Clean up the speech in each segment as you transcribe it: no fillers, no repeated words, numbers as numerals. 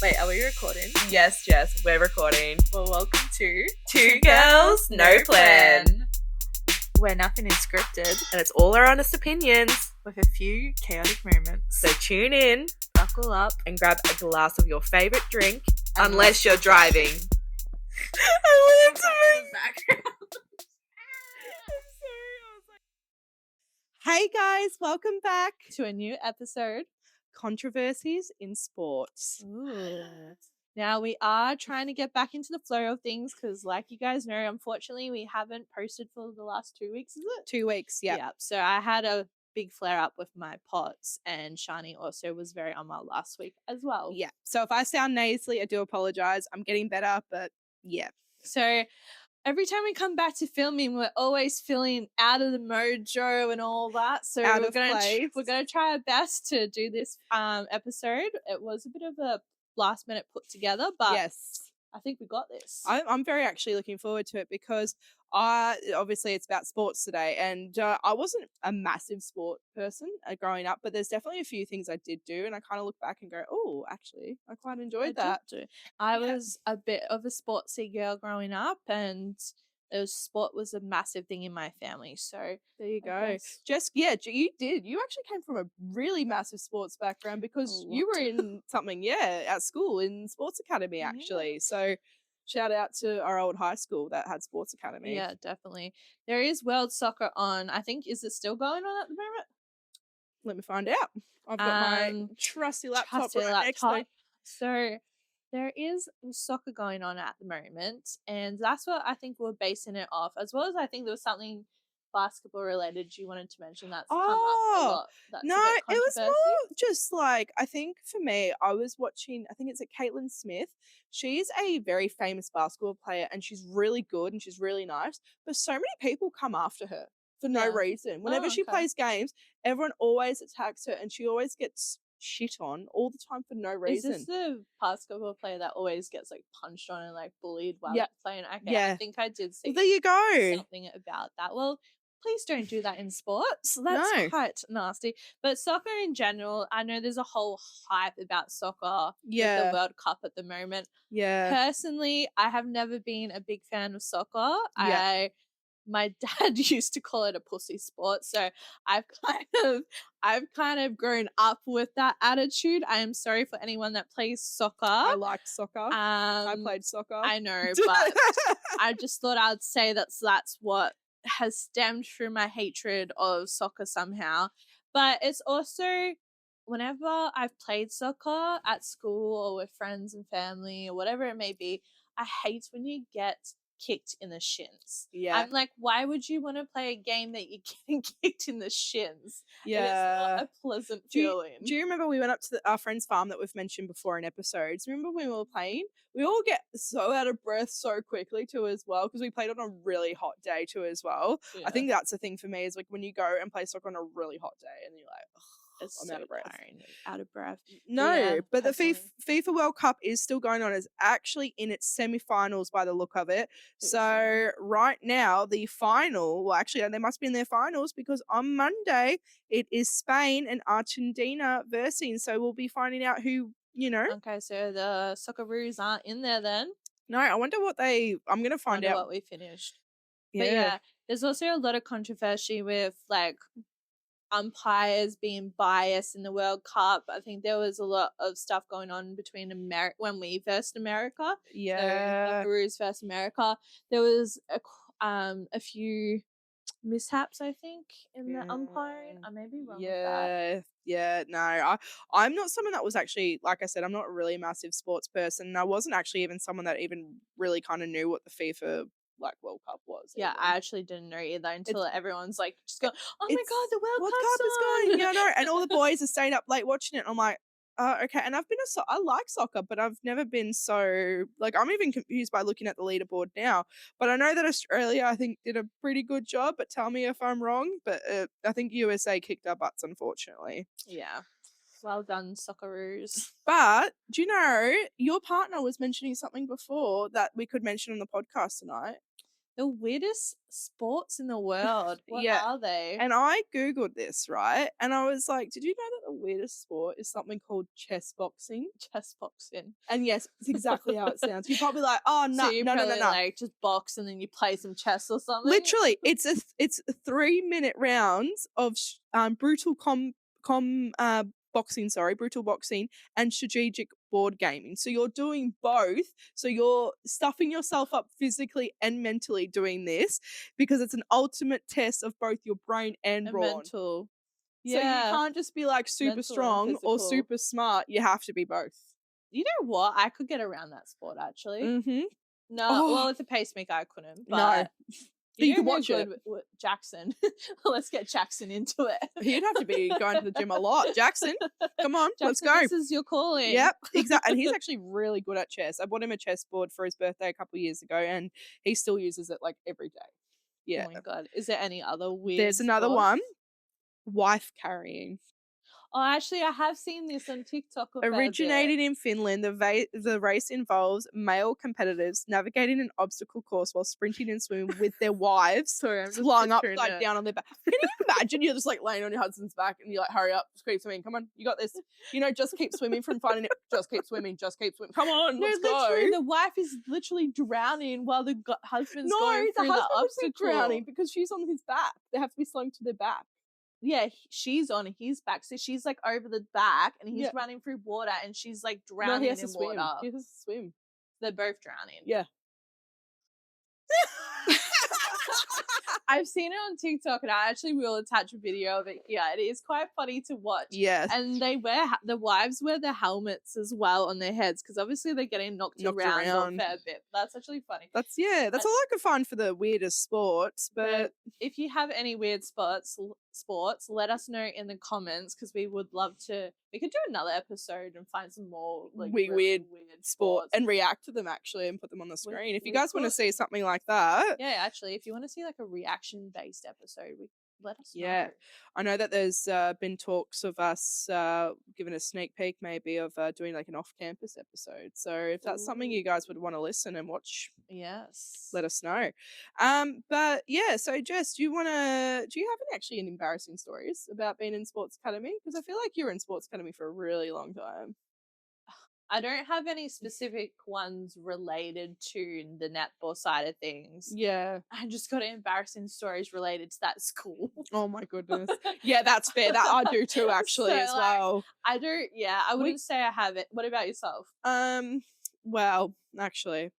Wait, are we recording? Yes, Jess, we're recording. Well, welcome to Two Girls, No Plan. Where nothing is scripted And it's all our honest opinions. with a few chaotic moments. So tune in Buckle up. and grab a glass of your favourite drink, And unless you're driving. I wanted to move back. Hey guys, welcome back To a new episode. Controversies in Sports. Ooh. Now we are trying to get back into the flow of things because, like you guys know, unfortunately we haven't posted for the last 2 weeks, is it? 2 weeks, yeah. Yep. So I had a big flare up with my POTS, and Shani also was very unwell last week as well. Yeah. So if I sound nasally, I do apologize. I'm getting better, but yeah. So every time we come back to filming, we're always feeling out of the mojo and all that. So Out we're of gonna place. we're gonna try our best to do this episode. It was a bit of a last minute put together, but Yes. I think we got this. I'm very actually looking forward to it because obviously it's about sports today, and I wasn't a massive sport person growing up, but there's definitely a few things I did do, and I kind of look back and go, oh, actually, I quite enjoyed that. I Yeah. was a bit of a sportsy girl growing up, and sport was a massive thing in my family. So There you I go. guess- Just yeah, you did. You actually came from a really massive sports background because you were lot. in something, at school in sports academy Yeah. actually. So shout out to our old high school that had sports academy. Yeah, definitely. There is World Soccer on. I think, is it still going on at the moment? Let me find out. I've got my Um, trusty laptop Trusty right next to me. laptop. So there is soccer going on at the moment, and that's what I think we're basing it off, as well as I think there was something basketball related you wanted to mention that's come up a lot. That's No, a bit it was controversy. more just like, I think for me, I was watching, I think it's Caitlin Smith. She's a very famous basketball player and she's really good and she's really nice, but so many people come after her for no Yeah. reason. Whenever she Okay. plays games, everyone always attacks her and she always gets shit on all the time for no reason. Is this the basketball player that always gets like punched on and like bullied while Yeah. playing? Okay, Yeah. I think I did see Well, there you go. something about that. Well, please don't do that in sports. That's No. quite nasty. But soccer in general, I know there's a whole hype about soccer with Yeah. the World Cup at the moment. Yeah. Personally, I have never been a big fan of soccer. Yeah. My dad used to call it a pussy sport, so I've kind of grown up with that attitude. I am sorry for anyone that plays soccer. I liked soccer. I Um, played soccer. I know, but I just thought I'd say that's what has stemmed through my hatred of soccer somehow. But it's also, whenever I've played soccer at school or with friends and family or whatever it may be, I hate when you get kicked in the shins. Yeah. I'm like, why would you want to play a game that you're getting kicked in the shins? Yeah. And it's not a pleasant feeling. Do you remember we went up to our friend's farm that we've mentioned before in episodes? Remember when we were playing? We all get so out of breath so quickly too as well because we played on a really hot day too as well. Yeah. I think that's the thing for me is like when you go and play soccer on a really hot day and you're like, It's I'm so out of breath. tiring, out of breath. No, Yeah, but the personally. FIFA World Cup is still going on. It's actually in its semi-finals by the look of it. So right now, the final, well, actually, they must be in their finals because on Monday it is Spain and Argentina versing. So we'll be finding out who, Okay, so the Socceroos aren't in there then. No, I wonder what I'm going to find Wonder out. what we finished. But yeah, there's also a lot of controversy with like umpires being biased in the World Cup. I think there was a lot of stuff going on between America when we versed America. Yeah. So Socceroos versus America. There was a few mishaps, I think, in the umpiring. I may be wrong with that. Yeah, no, I'm not someone that was actually, like I said, I'm not really a massive sports person. And I wasn't actually even someone that even really kind of knew what the FIFA World Cup was. Yeah, even. I actually didn't know either until everyone's like just going, oh my It's- god, the World Cup Cup's is on. going. Yeah, no, and all the boys are staying up late watching it. I'm like, okay. And I like soccer, but I've never been so like I'm even confused by looking at the leaderboard now. But I know that Australia, I think, did a pretty good job. But tell me if I'm wrong. But I think USA kicked our butts, unfortunately. Yeah. Well done, Socceroos. But do you know your partner was mentioning something before that we could mention on the podcast tonight? The weirdest sports in the world. What Yeah. are they? And I Googled this, right? And I was like, did you know that the weirdest sport is something called chess boxing? Chess boxing. And yes, it's exactly how it sounds. You're probably like, oh, So no, you no, no, no, probably no. like just box and then you play some chess or something. Literally, it's a 3-minute rounds of brutal brutal boxing and strategic board gaming. So you're doing both. So you're stuffing yourself up physically and mentally doing this because it's an ultimate test of both your brain and And brawn. mental. So you Yeah. can't just be like super Mental and strong or physical. super smart. You have to be both. You know what? I could get around that sport actually. Mm-hmm. No, Oh. well, with the pacemaker, I couldn't. No. But But you know could who watch it. with Jackson. Let's get Jackson into it. He'd have to be going to the gym a lot. Jackson, come on, let's Jackson, go. this is your calling. Yep, exactly. And he's actually really good at chess. I bought him a chessboard for his birthday a couple of years ago, and he still uses it like every day. Yeah. Oh my god. Is there any other weird There's another sports? one. Wife carrying. Oh, actually, I have seen this on TikTok. Originated in Finland, the race involves male competitors navigating an obstacle course while sprinting and swimming with their wives Sorry, I'm just slung picturing upside it. down on their back. Can you imagine you're just like laying on your husband's back and you're like, hurry up, just keep swimming, come on, you got this. You know, just keep swimming from finding it. Just keep swimming, come on, No, let's literally, go. the wife is literally drowning while the husband's No, going the through the husband would be obstacle. drowning because she's on his back. They have to be slung to their back. Yeah, she's on his back, so she's like over the back, and he's Yeah. running through water, and she's like No, drowning he has in to swim. water. He has to swim. They're both drowning. Yeah. I've seen it on TikTok, and I actually will attach a video of it here. It is quite funny to watch. Yes. And they wear the wives wear the helmets as well on their heads because obviously they're getting knocked around a fair bit. That's actually funny. That's all I could find for the weirdest sports. But if you have any weird sports, let us know in the comments because we would love to. We could do another episode and find some more like weird sports and react to them actually and put them on the screen. If you we guys want to could. see something like that. Yeah, actually, if you want to see like a reaction based episode, let us know. Yeah. I know that there's been talks of us giving a sneak peek maybe of doing like an off-campus episode. So if that's something you guys would want to listen and watch, yes, let us know. But yeah, so Jess, do you have any embarrassing stories about being in sports academy? Because I feel like you were in sports academy for a really long time. I don't have any specific ones related to the netball side of things. Yeah. I just got embarrassing stories related to that school. Oh my goodness. Yeah, that's fair. That I do too actually So, as well. I don't, yeah, I wouldn't say I have it. What about yourself? Well, actually,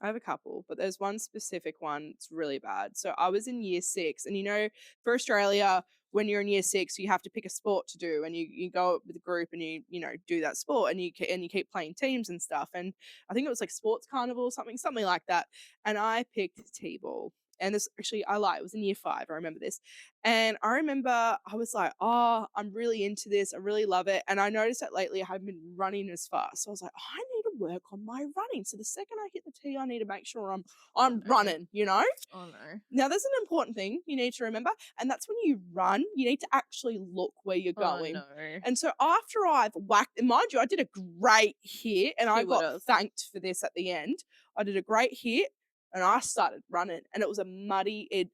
I have a couple, but there's one specific one that's really bad. So I was in year 6, and you know, for Australia, when you're in year 6, you have to pick a sport to do, and you go up with a group and you do that sport, and you keep playing teams and stuff. And I think it was like sports carnival or something like that. And I picked t-ball. And this actually it was in year 5. I remember this. And I remember I was like, oh, I'm really into this. I really love it. And I noticed that lately I haven't been running as fast. So I was like, I need to work on my running. So the second I hit the tee, I need to make sure I'm running, you know? Oh no. Now there's an important thing you need to remember, and that's when you run, you need to actually look where you're going. Oh no. And so after I've whacked, and mind you, I did a great hit, and I got thanked for this at the end. I did a great hit. And I started running, and it was a muddy. It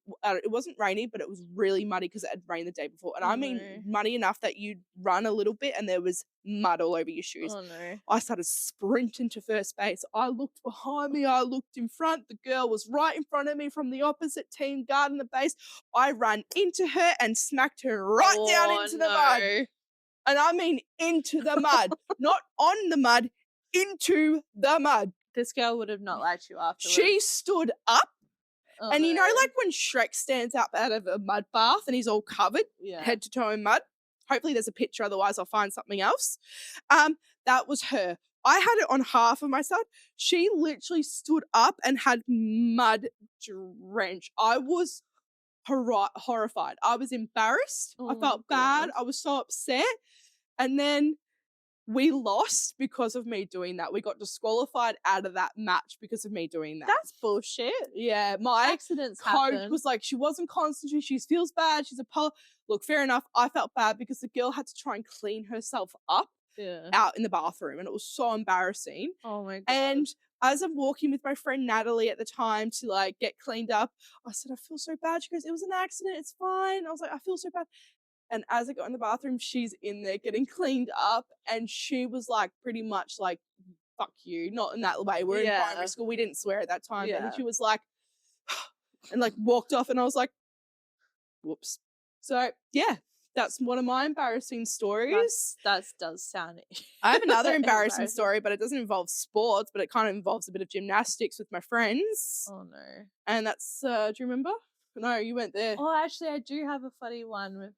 wasn't rainy, but it was really muddy because it had rained the day before. And I mean, muddy enough that you'd run a little bit, and there was mud all over your shoes. Oh no! I started sprinting to first base. I looked behind me. I looked in front. The girl was right in front of me from the opposite team guarding the base. I ran into her and smacked her right down into the mud. And I mean into the mud, not on the mud, into the mud. This girl would have not liked you afterwards. She stood up, and you know, like when Shrek stands up out of a mud bath and he's all covered, head to toe in mud. Hopefully there's a picture, otherwise I'll find something else. That was her. I had it on half of my side. She literally stood up and had mud drenched. I was horrified. I was embarrassed. I felt bad. I was so upset. And then we lost because of me doing that. We got disqualified out of that match because of me doing that. That's bullshit. Yeah, my accidents coach happen. was like, she wasn't concentrating. She feels bad. She's look, fair enough. I felt bad because the girl had to try and clean herself up out in the bathroom, and it was so embarrassing. Oh my god. And as I'm walking with my friend Natalie at the time to like get cleaned up, I said, I feel so bad. She goes, it was an accident. It's fine. I was like, I feel so bad. And as I got in the bathroom, she's in there getting cleaned up. And she was like, pretty much like, fuck you. Not in that way. We're in Yeah. primary school. We didn't swear at that time. Yeah. And she was like, and like walked off. And I was like, whoops. So yeah, that's one of my embarrassing stories. That does sound. I have another embarrassing embarrassing. story, but it doesn't involve sports, but it kind of involves a bit of gymnastics with my friends. Oh no. And that's, do you remember? No, you went there. Oh, actually, I do have a funny one with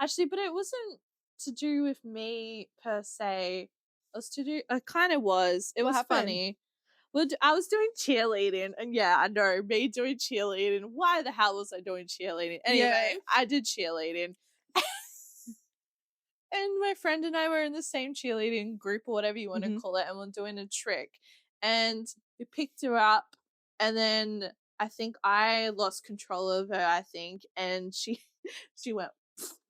actually, but it wasn't to do with me per se. It was to do. It kind of was. It What was happened? funny. Well, I was doing cheerleading, and yeah, I know me doing cheerleading. Why the hell was I doing cheerleading? Anyway, Yeah. I did cheerleading. And my friend and I were in the same cheerleading group or whatever you want to Mhm. call it, and we're doing a trick. And we picked her up, and then I think I lost control of her, I think, and she went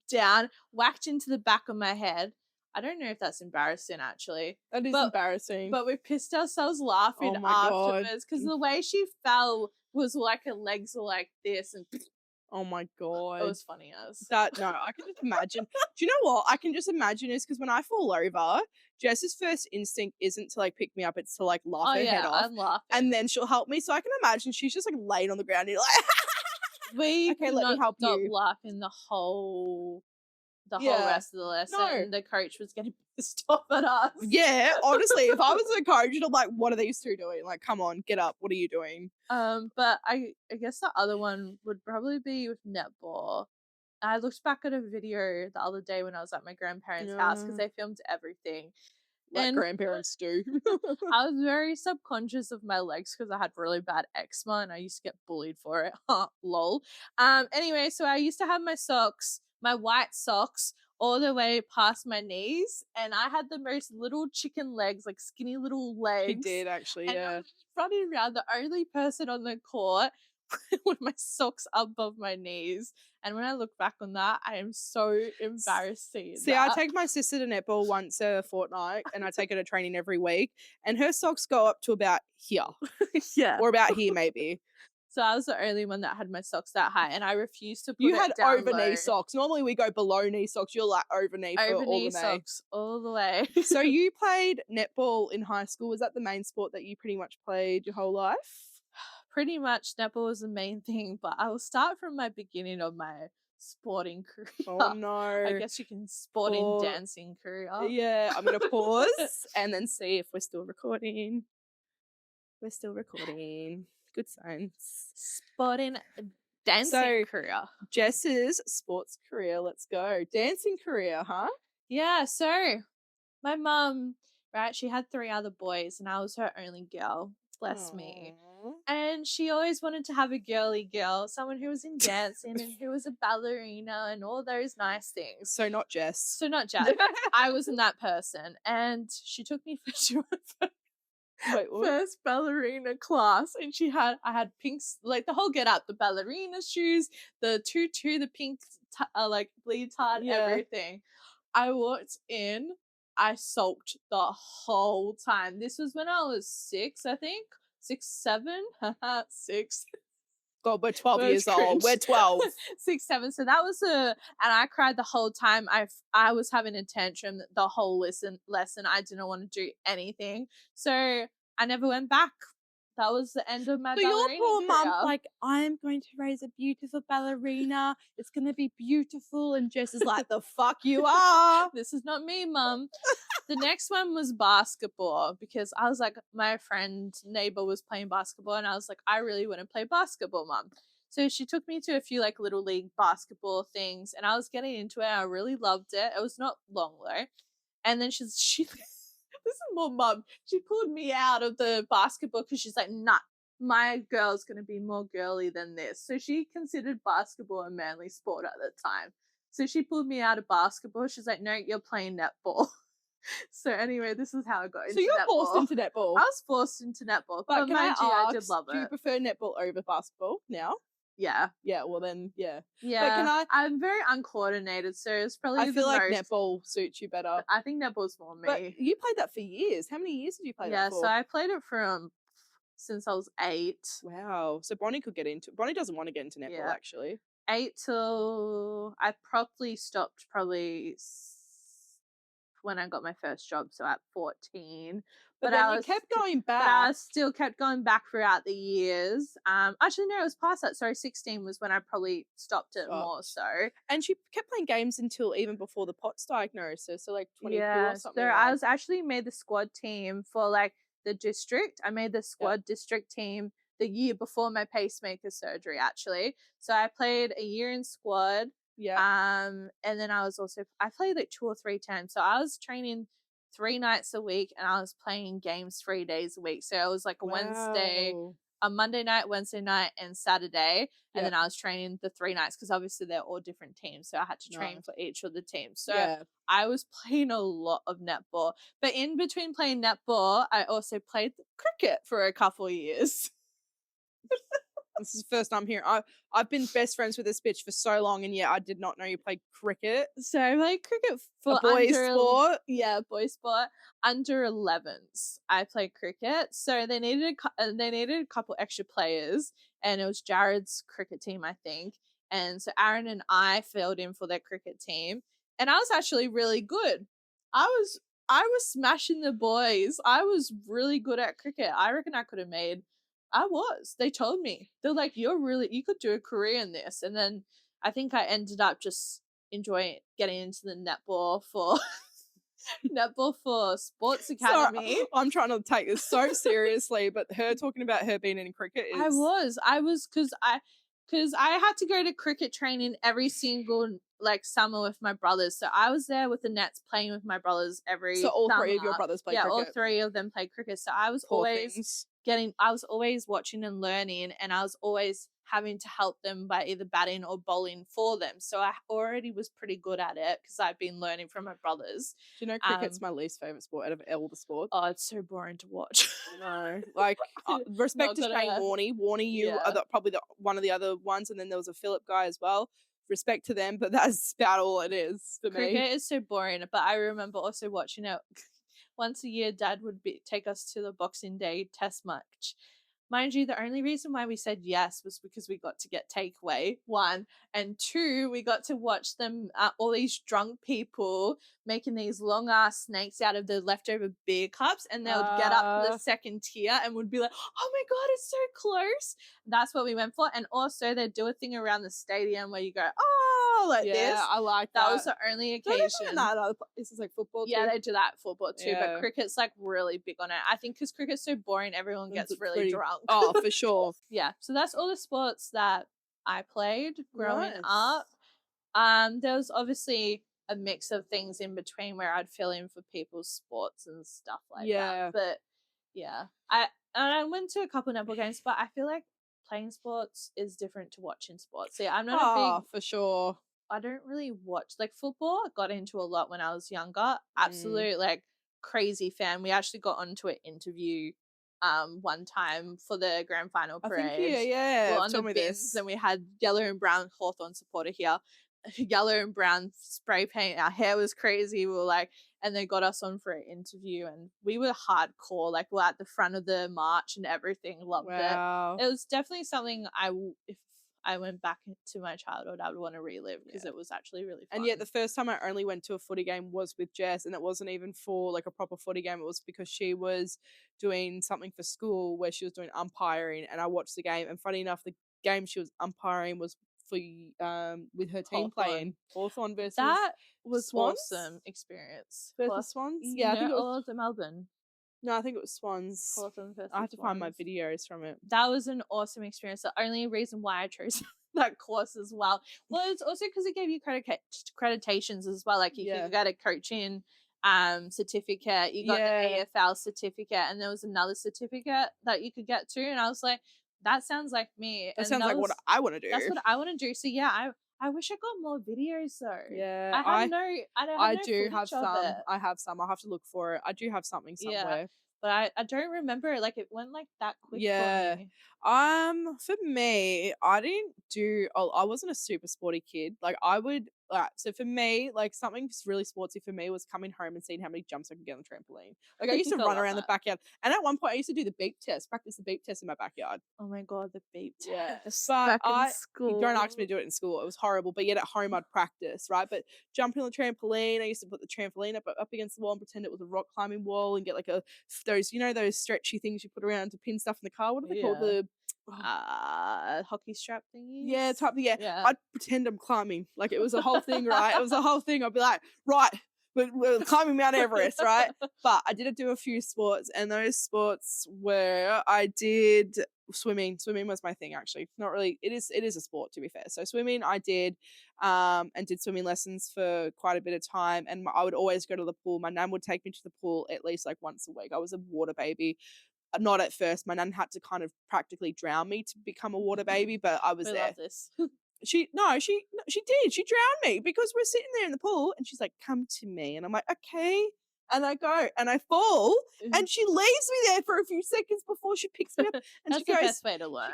down, whacked into the back of my head. I don't know if that's embarrassing actually. That is But- embarrassing. But we pissed ourselves laughing Oh my God. afterwards because the way she fell was like her legs were like this, and it Oh my God. was funny as. That, no, I can just imagine. Do you know what? I can just imagine is because when I fall over, Jess's first instinct isn't to like pick me up, it's to like laugh Oh her head yeah, off. I'm laughing. And then she'll help me. So I can imagine she's just like laying on the ground and you're like, We Okay, could let me not help stop you. laughing the whole Yeah. rest of the lesson. No. The coach was getting pissed off at us. yeah, honestly, if I was a coach, I'm like, what are these two doing? Like, come on, get up. What are you doing? But I guess the other one would probably be with netball. I looked back at a video the other day when I was at my grandparents' house because they filmed everything. Like And- grandparents do. I was very subconscious of my legs because I had really bad eczema and I used to get bullied for it. Lol. Anyway, so I used to have my socks, my white socks, all the way past my knees, and I had the most little chicken legs, like skinny little legs. She did actually, And I yeah. was running around, the only person on the court with my socks above my knees. And when I look back on that, I am so embarrassed seeing See, that. I take my sister to netball once a fortnight and I take her to training every week, and her socks go up to about here yeah. or about here maybe. So I was the only one that had my socks that high, and I refused to put You it had down over low. knee socks. Normally we go below knee socks. You're like over knee for Over all knee the way. socks all the way. So you played netball in high school. Was that the main sport that you pretty much played your whole life? Pretty much netball was the main thing, but I will start from my beginning of my sporting career. Oh no. I guess you can sporting Pause. dancing career. Yeah, I'm gonna pause and then see if we're still recording. We're still recording. Good signs. Sporting dancing So- career. Jess's sports career. Let's go. Dancing career, huh? Yeah, so my mum, right, she had 3 other boys and I was her only girl. Bless me. Aw. And she always wanted to have a girly girl, someone who was in dancing and who was a ballerina and all those nice things. So not Jess. So not Jack. I wasn't that person. And she took me to her Wait, what? first ballerina class, and I had pinks, like the whole get up, the ballerina shoes, the tutu, the pink like leotard, Yeah. everything. I walked in, I sulked the whole time. This was when I was 6, I think. 6, 7, 6. God, we're 12 We're years old. We're cringe. 12. 6, 7. So that was and I cried the whole time. I was having a tantrum the whole lesson. I didn't want to do anything. So I never went back. That was the end of my So your ballerina poor mum, career. like, I'm going to raise a beautiful ballerina. It's going to be beautiful. And Jess is like, the fuck you are. This is not me, mum. The next one was basketball because I was like, my friend neighbor was playing basketball and I was like, I really want to play basketball, mum. So she took me to a few like little league basketball things and I was getting into it and I really loved it. It was not long though. And then she this is more mum. She pulled me out of the basketball because she's like, nah, my girl's going to be more girly than this. So she considered basketball a manly sport at the time. So she pulled me out of basketball. She's like, no, you're playing netball. So anyway, this is how I got into So you're netball. forced into netball. I was forced into netball. But But can mind you, I did ask, love do you it. prefer netball over basketball now? Yeah. Yeah, well then, yeah. Yeah. can I'm very uncoordinated, so it's probably I the feel like most. netball suits you better. I think netball's more But me. you played that for years. How many years did you play that Yeah, for? so I played it from since I was 8. Wow. So Bonnie could get into Bonnie doesn't want to get into netball Yeah. actually. 8 till I probably stopped when I got my first job, so at 14. But then you kept going But I back. still kept going back throughout the years. Actually, no, it was past that. Sorry, 16 was when I probably stopped it more Stopped. so. And she kept playing games until even before the POTS diagnosis, so like 22 or Yeah, something so I like. was actually made the squad team for like the district. I made the Yep. squad district team the year before my pacemaker surgery, actually. So I played a year in squad. Yeah. And then I played like 2 or 3 times. So I was training 3 nights a week and I was playing games 3 days a week. So it was like Wow. a Monday night, Wednesday night, and Saturday. And Yep. then I was training the 3 nights because obviously they're all different teams. So I had to train Nice. for each of the teams. So Yeah. I was playing a lot of netball. But in between playing netball, I also played cricket for a couple of years. This is the first time here. I've been best friends with this bitch for so long, and yeah, I did not know you played cricket. So I played cricket for A boys' sport. Yeah, boys sport. Under 11s, I played cricket. So they needed a couple extra players, and it was Jared's cricket team, I think. And so Aaron and I filled in for their cricket team, and I was actually really good. I was smashing the boys. I was really good at cricket. I reckon I could have made. I was. They told me. They're like, you could do a career in this. And then I think I ended up just enjoying getting into the netball for netball for sports academy. Sorry, I'm trying to take this so seriously, but her talking about her being in cricket is. I was because I had to go to cricket training every single like summer with my brothers. So I was there with the Nets playing with my brothers every So all summer. three of your brothers play cricket. All 3 of them played cricket. So I was Poor always things. I was always watching and learning, and I was always having to help them by either batting or bowling for them. So I already was pretty good at it because I've been learning from my brothers. Do you know cricket's my least favorite sport out of all the sports? Oh, it's so boring to watch. No, like respect to Not Shane gonna- Warney. Warney, you Yeah. are probably one of the other ones, and then there was a Philip guy as well. Respect to them, but that's about all it is for me. Cricket is so boring, but I remember also watching it once a year. Dad would take us to the Boxing Day test match. Mind you, the only reason why we said yes was because we got to get takeaway, 1. And 2, we got to watch them, all these drunk people making these long ass snakes out of the leftover beer cups. And they would get up to the second tier and would be like, oh my God, it's so close. That's what we went for. And also, they'd do a thing around the stadium where you go, oh, like this. Yeah, I like that. That was the only Do they do occasion. this is like football too? Yeah, they do that at football too, Yeah. but cricket's like really big on it. I think because cricket's so boring, everyone gets It's really pretty- drunk. Oh, for sure. Yeah, so that's all the sports that I played growing Nice. up. There was obviously a mix of things in between where I'd fill in for people's sports and stuff like Yeah. that. But yeah, I went to a couple netball games, but I feel like playing sports is different to watching sports. Yeah, I'm not a big. For sure. I don't really watch like football. I got into a lot when I was younger. Absolute like crazy fan. We actually got onto an interview one time for the grand final I parade. think yeah. We're on Tell the me bins this. and we had yellow and brown Hawthorn supporter here. Yellow and brown spray paint. Our hair was crazy. We were like, and they got us on for an interview, and we were hardcore. Like we're at the front of the march and everything. Loved Wow. it. It was definitely something if I went back to my childhood, I would want to relive because it was actually really fun. And yet the first time I only went to a footy game was with Jess, and it wasn't even for like a proper footy game. It was because she was doing something for school where she was doing umpiring, and I watched the game. And funny enough, the game she was umpiring was for with her team playing Hawthorn versus that was Swans? awesome experience. Versus Swans. Yeah, I think it was. Or the Melbourne. No, I think it was Swans. Hawthorn versus I have to find my Swans. videos from it. That was an awesome experience. The only reason why I chose that course as well. Well, it's also because it gave you accreditations as well. Like you could get a coaching certificate, you got the AFL certificate, and there was another certificate that you could get to. And I was like, that sounds like me. That sounds like what I want to do. That's what I want to do. So yeah, I wish I got more videos though. Yeah, I do have some. I have some. I'll have to look for it. I do have something somewhere. but I don't remember it, like, it went, like, that quick for Yeah. me. For me, I didn't do. Oh, I wasn't a super sporty kid. Like I would. So for me, like something really sportsy for me was coming home and seeing how many jumps I could get on the trampoline. Like I used to I run love around the that. backyard, and at one point I used to do the beep test, practice the beep test in my backyard. Oh my god, the beep Yeah, test but back in you don't ask me school. to do it in school. It was horrible. But yet at home I'd practice, right? But jumping on the trampoline, I used to put the trampoline up against the wall and pretend it was a rock climbing wall and get like those those stretchy things you put around to pin stuff in the car. What are they called? Yeah. The oh, Hockey strap yeah, thingies? type yeah. Yeah. I'd pretend I'm climbing. Like it was a whole thing, right? It was a whole thing. I'd be like, right, we're climbing Mount Everest, right? But I did do a few sports, and those sports were I did swimming. Swimming was my thing actually. Not really it is a sport to be fair. So swimming I did and did swimming lessons for quite a bit of time, and I would always go to the pool. My nan would take me to the pool at least like once a week. I was a water baby. Not at first. My nan had to kind of practically drown me to become a water baby, but I was We there. love this. She did. She drowned me because we're sitting there in the pool and she's like, "Come to me." And I'm like, "Okay." And I go and I fall and she leaves me there for a few seconds before she picks me up and That's the best way to learn.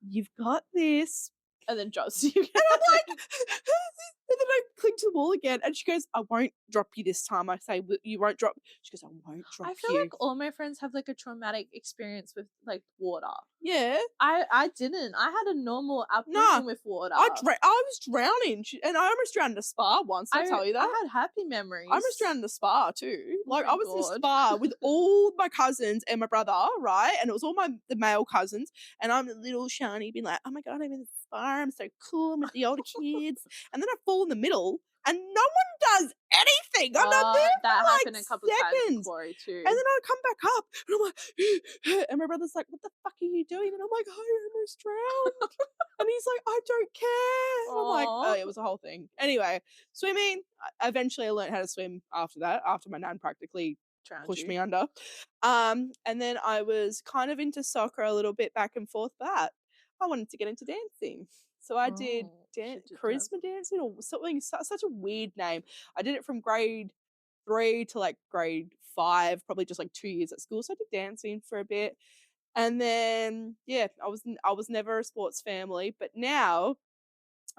"You've got this." And then drops you. And I'm like, and then I cling to the wall again and she goes, "I won't drop you this time." I say, "You won't drop." She goes, "I won't drop I feel you." like all my friends have like a traumatic experience with like water. Yeah. I didn't. I had a normal Nah. upbringing with water. I was drowning and I almost drowned in a spa once. Did I tell you that? I had happy I almost memories. drowned in the spa too. Oh Like my I was in a god. spa with all my cousins and my brother, right? And it was all the male cousins, and I'm the little shiny being like, "Oh my god, I'm in the spa. I'm so cool. I'm with the older kids." And then I fall in the middle, and no one does anything. I'm not there That for happened like a couple times with seconds. Corey too. And then I come back up, and I'm like, and my brother's like, "What the fuck are you doing?" And I'm like, "I almost drowned." And he's like, "I don't care." And I'm like, "Oh, Aw. it was a whole thing." Anyway, swimming. Eventually, I learned how to swim after that. After my nan practically Drowned pushed you. me under. And then I was kind of into soccer a little bit back and forth. But I wanted to get into dancing, so I did Oh, she did dance. charisma dancing or something. Such a weird name. I did it from grade 3 to like grade 5, probably just like 2 years at school. So I did dancing for a bit. And then yeah, I was never a sports family, but now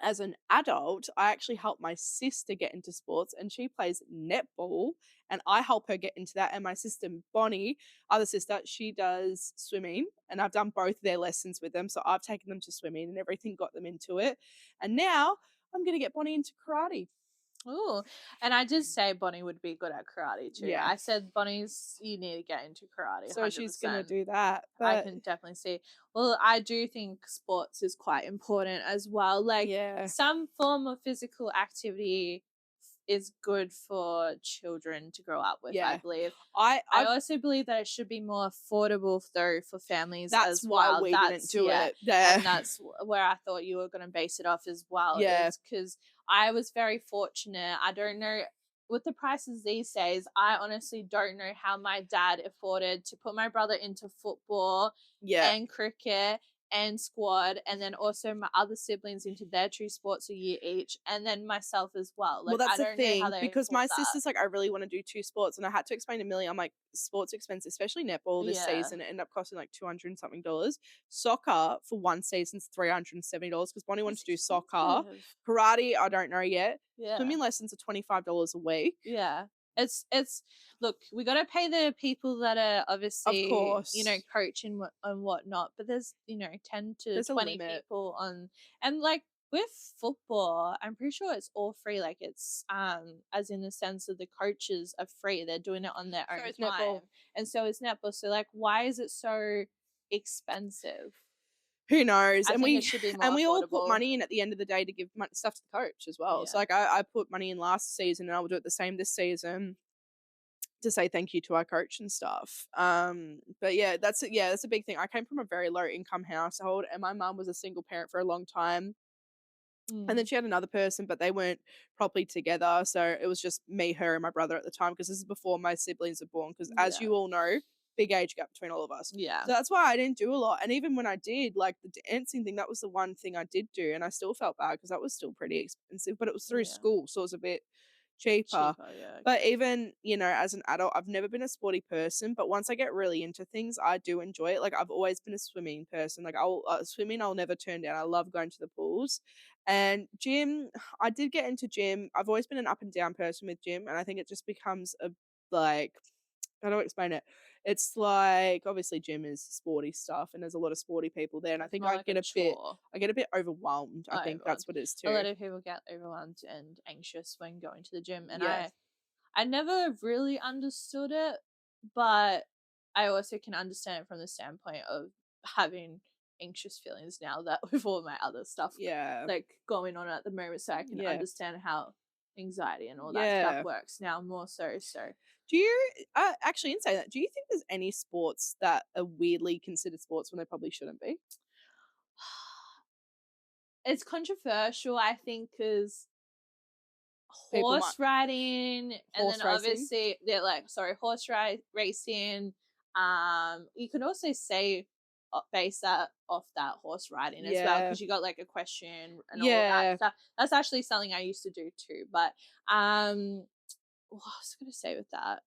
as an adult, I actually help my sister get into sports and she plays netball and I help her get into that. And my sister Bonnie, other sister, she does swimming and I've done both their lessons with them. So I've taken them to swimming and everything, got them into it. And now I'm gonna get Bonnie into karate. Oh, and I did say Bonnie would be good at karate too. Yeah. I said Bonnie's you need to get into karate, So she's gonna 100%. do that. I But can definitely see. Well, I do think sports is quite important as well. Like yeah. some form of physical activity is good for children to grow up with, I Yeah. believe. I I also believe that it should be more affordable though for families that's as why well. we didn't do Yeah, it. Yeah. and that's where I thought you were going to base it off as well. Yeah. Is because I was very fortunate. I don't know with the prices these days. I honestly don't know how my dad afforded to put my brother into football Yeah. and cricket and squad, and then also my other siblings into their two sports a year each, and then myself as well. Well, Like I that's the don't know how thing they because afford my that. sister's like, I really want to do two sports, and I had to explain to Millie, I'm like, sports expensive, especially netball this Yeah. season. It ended up costing like 200 and something dollars. Soccer for one season's $370 because Bonnie wanted It's to do soccer. expensive. Karate, I don't know yet. Yeah. Swimming lessons are $25 a week. Yeah. It's look, we got to pay the people that are obviously, course. coaching and whatnot, but there's, 10 to There's a 20 limit. people on, and like with football, I'm pretty sure it's all free. Like it's, as in the sense that the coaches are free. They're doing it on their So own is time. netball. And so is netball. So like, why is it so expensive? Who knows? I And think it should be more we all put affordable. money in at the end of the day to give stuff to the coach as well. So Yeah. like I put money in last season and I will do it the same this season to say thank you to our coach and stuff. But yeah, that's a big thing. I came from a very low income household and my mum was a single parent for a long time. And then she had another person, but they weren't properly together. So it was just me, her, and my brother at the time because this is before my siblings were born. Because as Yeah. you all know, big age gap between all of us. Yeah. So that's why I didn't do a lot. And even when I did, like the dancing thing, that was the one thing I did do. And I still felt bad because that was still pretty expensive, but it was through Yeah. school. So it was a bit cheaper. Cheaper, yeah. But Okay. even, as an adult, I've never been a sporty person, but once I get really into things, I do enjoy it. Like I've always been a swimming person. Like swimming I'll never turn down. I love going to the pools. And gym, I did get into gym. I've always been an up and down person with gym, and I think it just becomes a like how do I explain it? It's like obviously gym is sporty stuff and there's a lot of sporty people there and I It's think more like a chore. I get a bit overwhelmed. I think Overwhelmed. that's what it is A lot too. of people get overwhelmed and anxious when going to the gym, and Yes. I never really understood it, but I also can understand it from the standpoint of having anxious feelings now that with all my other stuff Yeah. like going on at the moment, so I can Yeah. understand how anxiety and all that stuff Yeah. works now more so. Do you actually in saying that, do you think there's any sports that are weirdly considered sports when they probably shouldn't be? It's controversial, I think, because People might horse riding, and then horse racing? obviously they're like sorry racing. You can also say base that off that horse riding as well, Yeah. because you got like equestrian and all that Yeah. stuff. That's actually something I used to do too, but what I was gonna say with that,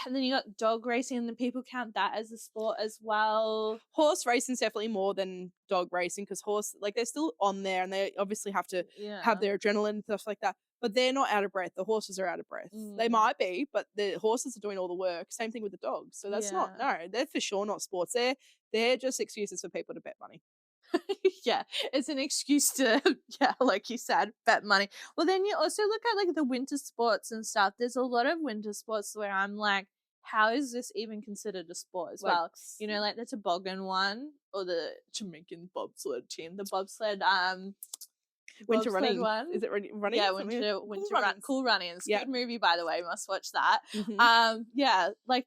and then you got dog racing, and then people count that as a sport as well. Horse racing's definitely more than dog racing because horse like they're still on there and they obviously have to have Yeah. their adrenaline and stuff like that. But they're not out of breath. The horses are out of breath. They Mm, might be, but the horses are doing all the work. Same thing with the dogs. So that's not yeah. no, they're for sure not sports. They're just excuses for people to bet money. Yeah, it's an excuse to yeah, like you said, bet money. Well, then you also look at like the winter sports and stuff. There's a lot of winter sports where I'm like, how is this even considered a sport as Like well? You know, like the toboggan one or the Jamaican bobsled team, the winter bobsled running. one. Is it running? Yeah, Something? Cool winter run, runnings. cool runnings. Yeah. Good movie, by the way. Must watch that. Hmm. Yeah, like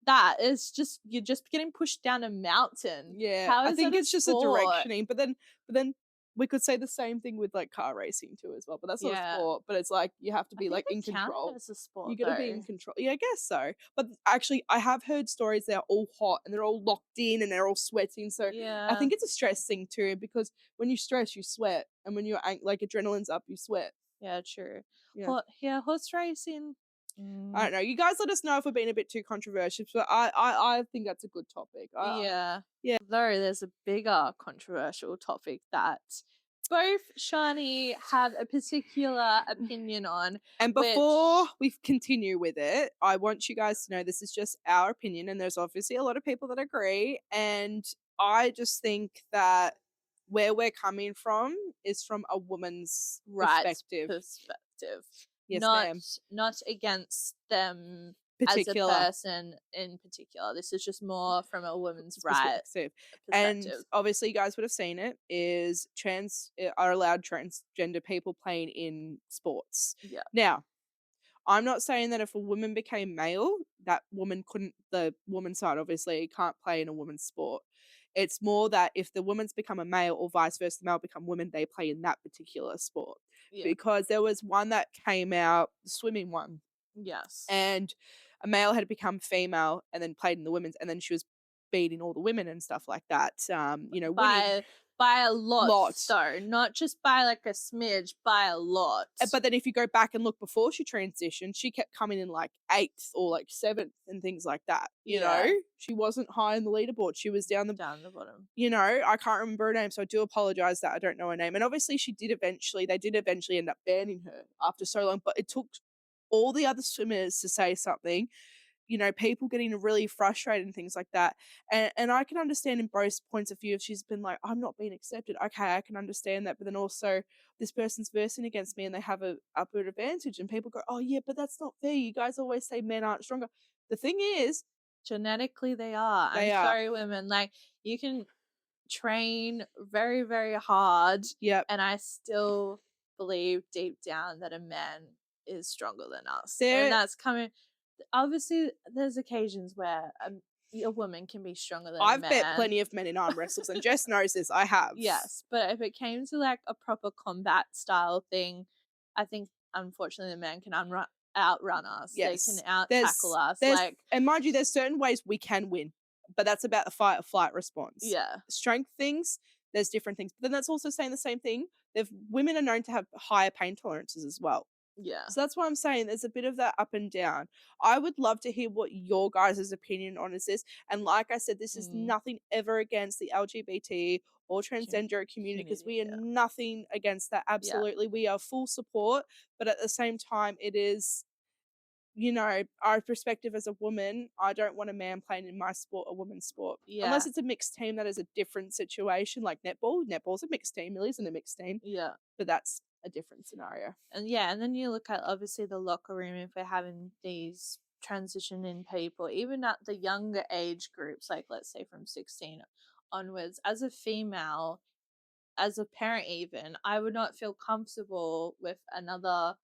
that is just you're just getting pushed down a mountain. Yeah, How I is that think a it's just a sport? directioning, but then we could say the same thing with like car racing too as well. But that's not a Yeah. sport. But it's like you have to I be think like they in count it control. as a You sport got to be in though. control. Yeah, I guess so. But actually, I have heard stories they're all hot and they're all locked in and they're all sweating. So I Yeah. think it's a stress thing too because when you stress, you sweat, and when you're like adrenaline's up, you sweat. Yeah, true. Yeah. Yeah, horse racing. I Mm, don't know. You guys let us know if we're being a bit too controversial, but I think that's a good topic. yeah. Yeah. Though there's a bigger controversial topic that both Shani have a particular opinion on, And before which we continue with it, I want you guys to know this is just our opinion, and there's obviously a lot of people that agree. And I just think that where we're coming from is from a woman's right perspective. perspective. Yes, Not ma'am. not against them as a Particular person in particular. This is just more from a woman's right perspective. And perspective. obviously, you guys would have seen it, is are allowed transgender people playing in sports. Yeah. Now, I'm not saying that if a woman became male, that woman couldn't, the woman's side obviously can't play in a woman's sport. It's more that if the woman's become a male or vice versa, the male become women, they play in that particular sport. Yeah. Because there was one that came out, the swimming one, Yes. and a male had become female and then played in the women's, and then she was beating all the women and stuff like that. Winning By a lot lot. though, not just by like a smidge, by a lot. But then if you go back and look before she transitioned, she kept coming in like 8th or like 7th and things like that. Yeah. She wasn't high on the leaderboard. She was down the, Down the bottom. I can't remember her name, so I do apologize that I don't know her name. And obviously they did eventually end up banning her after so long, but it took all the other swimmers to say something, people getting really frustrated and things like that. And I can understand in both points of view if she's been like, I'm not being accepted. Okay, I can understand that. But then also this person's versing against me and they have a upward advantage and people go, oh yeah, but that's not fair. You guys always say men aren't stronger. The thing is, Genetically they are. I'm they are. sorry, women. Like you can train very, very hard, Yep. and I still believe deep down that a man is stronger than us. There And that's coming obviously there's occasions where a woman can be stronger than a I've bet man. plenty of men in arm wrestles and Jess knows this. I have. Yes, but if it came to like a proper combat style thing, I think unfortunately the man can outrun us. Yes. They can out tackle us. There's Like and mind you, there's certain ways we can win, but that's about the fight or flight response. yeah, Strength things, there's different things. But then that's also saying the same thing. Women are known to have higher pain tolerances as well. Yeah. So that's why I'm saying there's a bit of that up and down. I would love to hear what your guys' opinion on is this. And like I said, this is Mm. nothing ever against the LGBT or transgender community because we are Yeah. nothing against that. Absolutely. We are full support. But at the same time, it is, our perspective as a woman. I don't want a man playing in my sport, a woman's sport. Unless Yeah. it's a mixed team, that is a different situation like netball. Netball's a mixed team. Millie's in a mixed team. Yeah. But that's a different scenario. And then you look at obviously the locker room if we're having these transitioning people, even at the younger age groups, like let's say from 16 onwards, as a female, as a parent even, I would not feel comfortable with another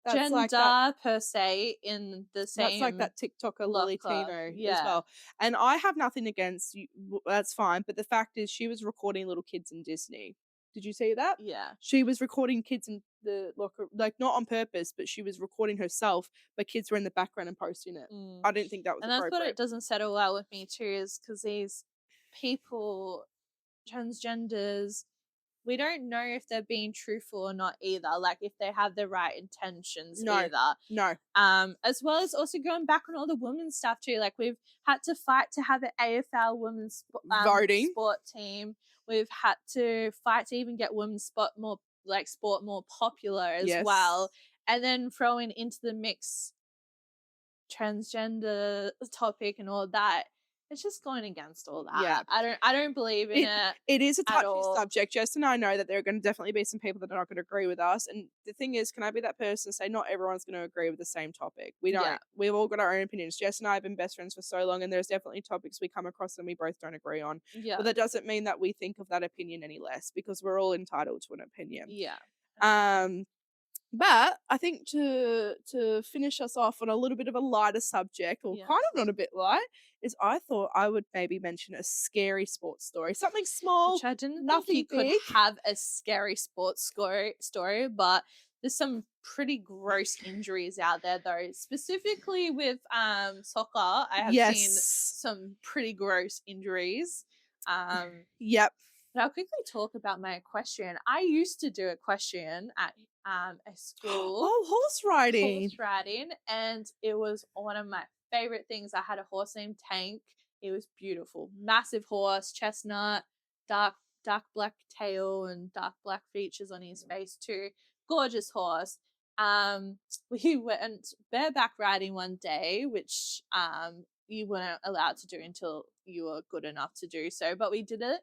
That's like that gender per se in the That's like same that TikToker Lily locker. Tino as Yeah. well. And I have nothing against you. That's fine. But the fact is, she was recording little kids in Disney. Did you see that? Yeah. She was recording kids in the locker, like not on purpose, but she was recording herself, but kids were in the background and posting it. Mm. I didn't think that was And that's what it appropriate. doesn't settle well with me too, is because these people, transgenders, we don't know if they're being truthful or not either, like if they have the right intentions No, either. no. As well as also going back on all the women's stuff too, like we've had to fight to have an AFL women's Voting. sport team. We've had to fight to even get women's sport more popular as Yes. well, and then throwing into the mix transgender topic and all that, it's just going against all that. Yeah. I don't believe in it. It is a at touchy all. subject. Jess and I know that there are going to definitely be some people that are not going to agree with us. And the thing is, can I be that person and say not everyone's going to agree with the same topic? We don't. Yeah. We've all got our own opinions. Jess and I have been best friends for so long, and there's definitely topics we come across and we both don't agree on. Yeah. But that doesn't mean that we think of that opinion any less because we're all entitled to an opinion. Yeah. But I think to finish us off on a little bit of a lighter subject, or Yes. kind of not a bit light, is I thought I would maybe mention a scary sports story, something small, Which I didn't nothing think you big. could have a scary sports story, but there's some pretty gross injuries out there though. Specifically with soccer, I have seen Yes. some pretty gross injuries. Yep. But I'll quickly talk about my equestrian. I used to do equestrian at a school. Oh, horse riding. Horse riding, and it was one of my favorite things. I had a horse named Tank. It was beautiful, massive horse, chestnut, dark black tail and dark black features on his face too. Gorgeous horse. We went bareback riding one day, which you weren't allowed to do until you were good enough to do so, but we did it,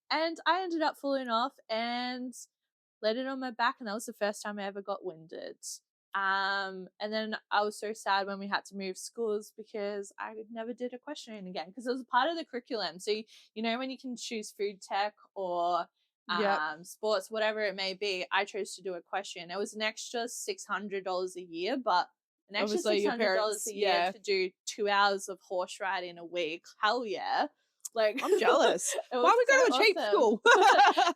and I ended up falling off and landed on my back, and that was the first time I ever got winded. And then I was so sad when we had to move schools because I never did equestrian again because it was a part of the curriculum. So when you can choose food tech or Yep. sports, whatever it may be, I chose to do equestrian. It was an extra $600 a year, but an extra Obviously, your $600 parents, a year yeah. to do 2 hours of horse riding a week. Hell yeah. Like, I'm jealous. it Why was we go to so a cheap awesome. school?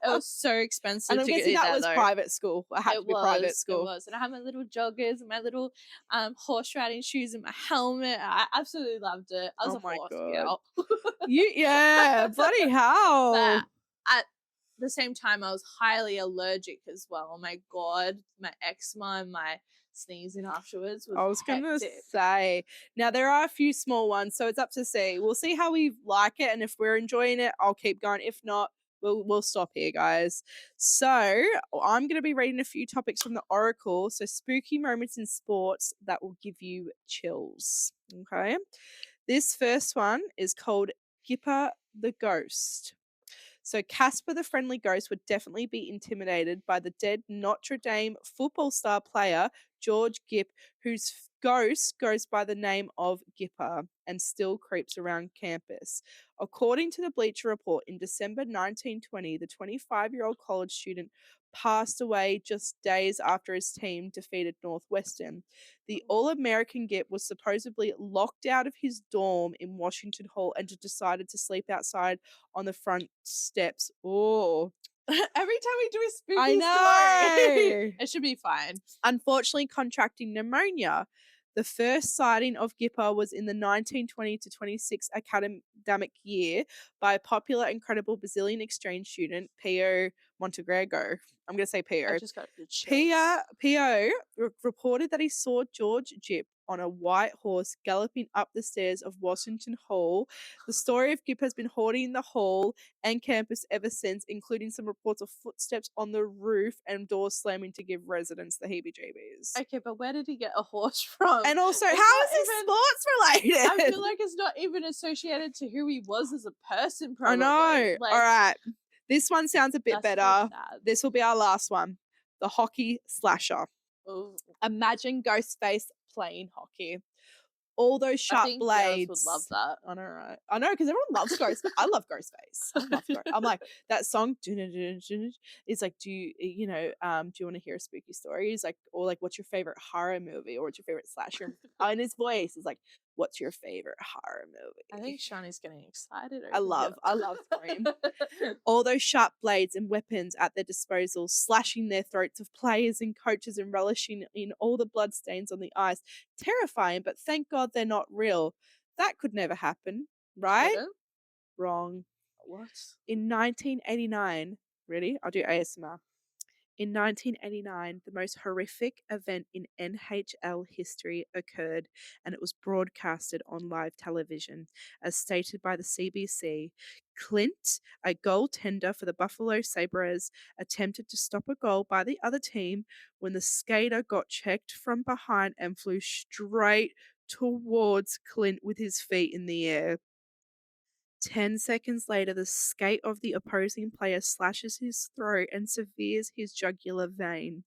It was so expensive And I'm to guessing get that there, was though. private school. It had to be private school. It was. And I had my little joggers and my little horse riding shoes and my helmet. I absolutely loved it. I was a horse girl. Yeah, bloody hell. But at the same time, I was highly allergic as well. Oh my God. My eczema and my sneezing afterwards was I was going to hectic. say, now there are a few small ones, so it's up to see. We'll see how we like it, and if we're enjoying it, I'll keep going. If not, we'll stop here, guys. So I'm going to be reading a few topics from the Oracle. So spooky moments in sports that will give you chills. Okay. This first one is called Gipper the Ghost. So Casper the Friendly Ghost would definitely be intimidated by the dead Notre Dame football star player George Gipp, whose ghost goes by the name of Gipper and still creeps around campus. According to the Bleacher Report, in December 1920, the 25-year-old college student passed away just days after his team defeated Northwestern. The All-American Gipp was supposedly locked out of his dorm in Washington Hall and decided to sleep outside on the front steps. Oh, Every time we do a spooky I story, know. it should be fine. Unfortunately, contracting pneumonia. The first sighting of Gipper was in the 1920 to 26 year by a popular and credible Brazilian exchange student, Pio Montegrego. I'm going to say I Pio. just got the chills. Pio reported that he saw George Jip on a white horse galloping up the stairs of Washington Hall. The story of Jip has been haunting the hall and campus ever since, including some reports of footsteps on the roof and doors slamming to give residents the heebie-jeebies. Okay, but where did he get a horse from? And also, It's how not is this even- sports related? I feel like it's not even associated to who he was as a person, I probably. know. Like, All right. This one sounds a bit that's so better. sad. This will be our last one. The hockey slasher. Ooh. Imagine Ghostface playing hockey. All those I sharp think blades. girls would love that. I know, right? I know, because everyone loves Ghostface. I love Ghostface. I love Ghost. I'm like, that song is like, do you want to hear a spooky story? It's like, or like, what's your favorite horror movie? Or what's your favorite slasher movie? And his voice is like, what's your favorite horror movie? I think Shani's getting excited. I love Scream. All those sharp blades and weapons at their disposal, slashing their throats of players and coaches and relishing in all the bloodstains on the ice. Terrifying, but thank God they're not real. That could never happen, right? Wrong. What? In 1989, ready? I'll do ASMR. In 1989, the most horrific event in NHL history occurred, and it was broadcasted on live television. As stated by the CBC, Clint, a goaltender for the Buffalo Sabres, attempted to stop a goal by the other team when the skater got checked from behind and flew straight towards Clint with his feet in the air. 10 seconds later, the skate of the opposing player slashes his throat and severs his jugular vein.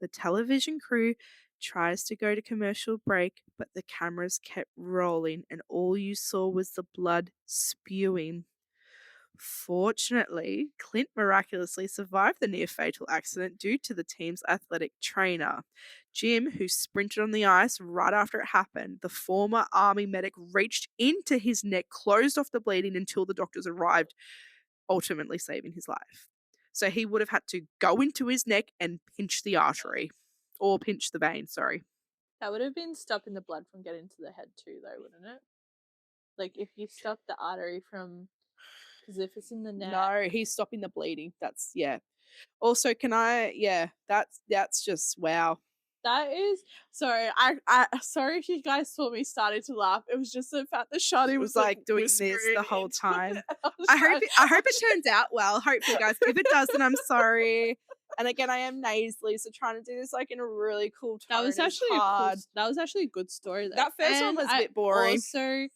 The television crew tries to go to commercial break, but the cameras kept rolling and all you saw was the blood spewing. Fortunately, Clint miraculously survived the near fatal accident due to the team's athletic trainer. Jim, who sprinted on the ice right after it happened, the former army medic reached into his neck, closed off the bleeding until the doctors arrived, ultimately saving his life. So he would have had to go into his neck and pinch the artery. Or pinch the vein, sorry. That would have been stopping the blood from getting to the head too, though, wouldn't it? Like if you stop the artery from, because if it's in the neck. No, he's stopping the bleeding. That's, yeah. Also, that's just, wow. That is sorry. I sorry if you guys saw me starting to laugh. It was just the fact that Shani was like doing this whispering the whole into time. it. I hope it turns out well. Hopefully, guys. If it doesn't, I'm sorry. And again, I am nasally, so trying to do this like in a really cool tone. That was actually hard. that was actually a good story though. That first one was a bit boring. Also,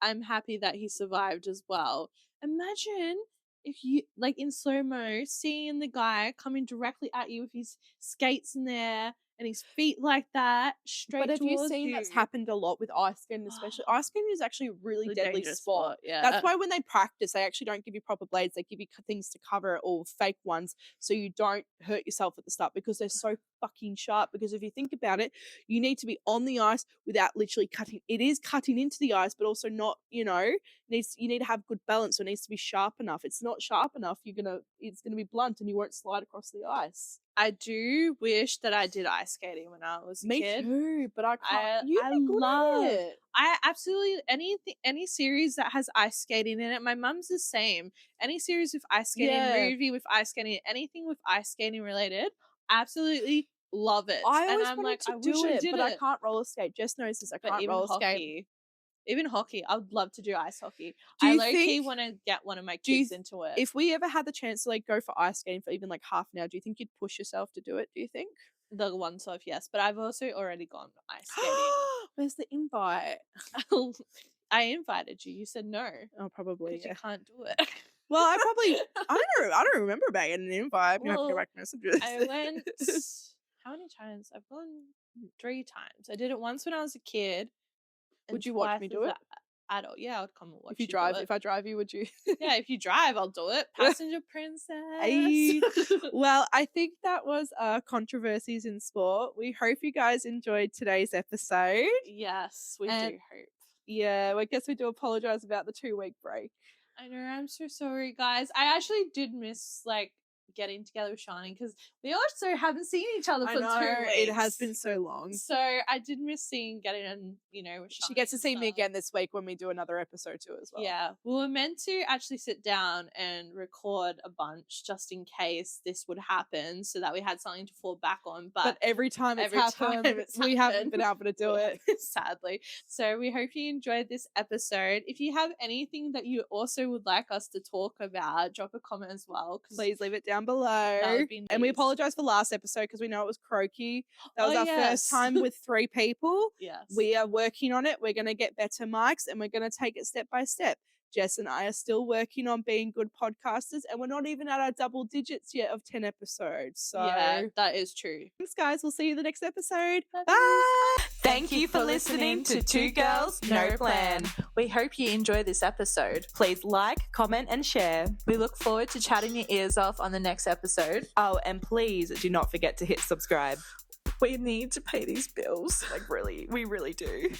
I'm happy that he survived as well. Imagine if you like in slow-mo seeing the guy coming directly at you with his skates in there and his feet like that straight But have you towards seen you. that's happened a lot with ice skating, especially? Ice skating is actually a really The deadly dangerous sport. yeah. That's why when they practice, they actually don't give you proper blades. They give you things to cover it, or fake ones, so you don't hurt yourself at the start because they're so fucking sharp. Because if you think about it, you need to be on the ice without literally cutting. It is cutting into the ice, but also not, you need to have good balance. So it needs to be sharp enough. It's not sharp enough, it's gonna be blunt and you won't slide across the ice. I do wish that I did ice skating when I was a kid. Me too, but I can't. I absolutely any series that has ice skating in it. My mum's the same. Any series with ice skating, movie with ice skating, anything with ice skating related, absolutely love it. I always and I'm wanted like, to I do wish I it, did but it. I can't roller skate. Jess knows this. I But can't even roller hockey, skate. I would love to do ice hockey. Do I you low-key think- want to get one of my do you kids th- into it. If we ever had the chance to like go for ice skating for even like half an hour, do you think you'd push yourself to do it? Do you think? The once off, yes, but I've also already gone ice skating. Where's the invite? I invited you. You said no. Oh, probably. Because Yeah. you can't do it. Well, I don't remember about getting an invite. I'm gonna have to go Well, back to messages. I went. How many times? I've gone 3 times. I did it once when I was a kid. And Would you watch twice me do as it? a adult? Yeah, I would come and watch If you do drive, it. if I drive you, would you? Yeah, if you drive, I'll do it. Passenger princess. Ayy. Well, I think that was controversies in sport. We hope you guys enjoyed today's episode. Yes, we And- do hope. Yeah, I guess we do apologize about the 2-week break. I know. I'm so sorry, guys. I actually did miss like getting together with Shani, because we also haven't seen each other I for know, 2 weeks. it has been so long. So I did miss seeing getting in, with Shani. She gets to and see me stuff. again this week when we do another episode too as well. Yeah, we were meant to actually sit down and record a bunch just in case this would happen, so that we had something to fall back on. But every time it's every happened, time it's we haven't happened, been able to do it. sadly. So we hope you enjoyed this episode. If you have anything that you also would like us to talk about, drop a comment as well. Please leave it down below. would be And we nice. apologize for last episode because we know it was croaky. That was Oh, our first time with 3 people. Yes. We are working on it. We're going to get better mics and we're going to take it step by step. Jess and I are still working on being good podcasters, and we're not even at our double digits yet of 10 episodes. So yeah, that is true. thanks, guys. We'll see you in the next episode. Bye. Bye. Thank you for listening to Two Girls, No Plan. We hope you enjoy this episode. Please like, comment, and share. We look forward to chatting your ears off on the next episode. Oh, and please do not forget to hit subscribe. We need to pay these bills. We really do.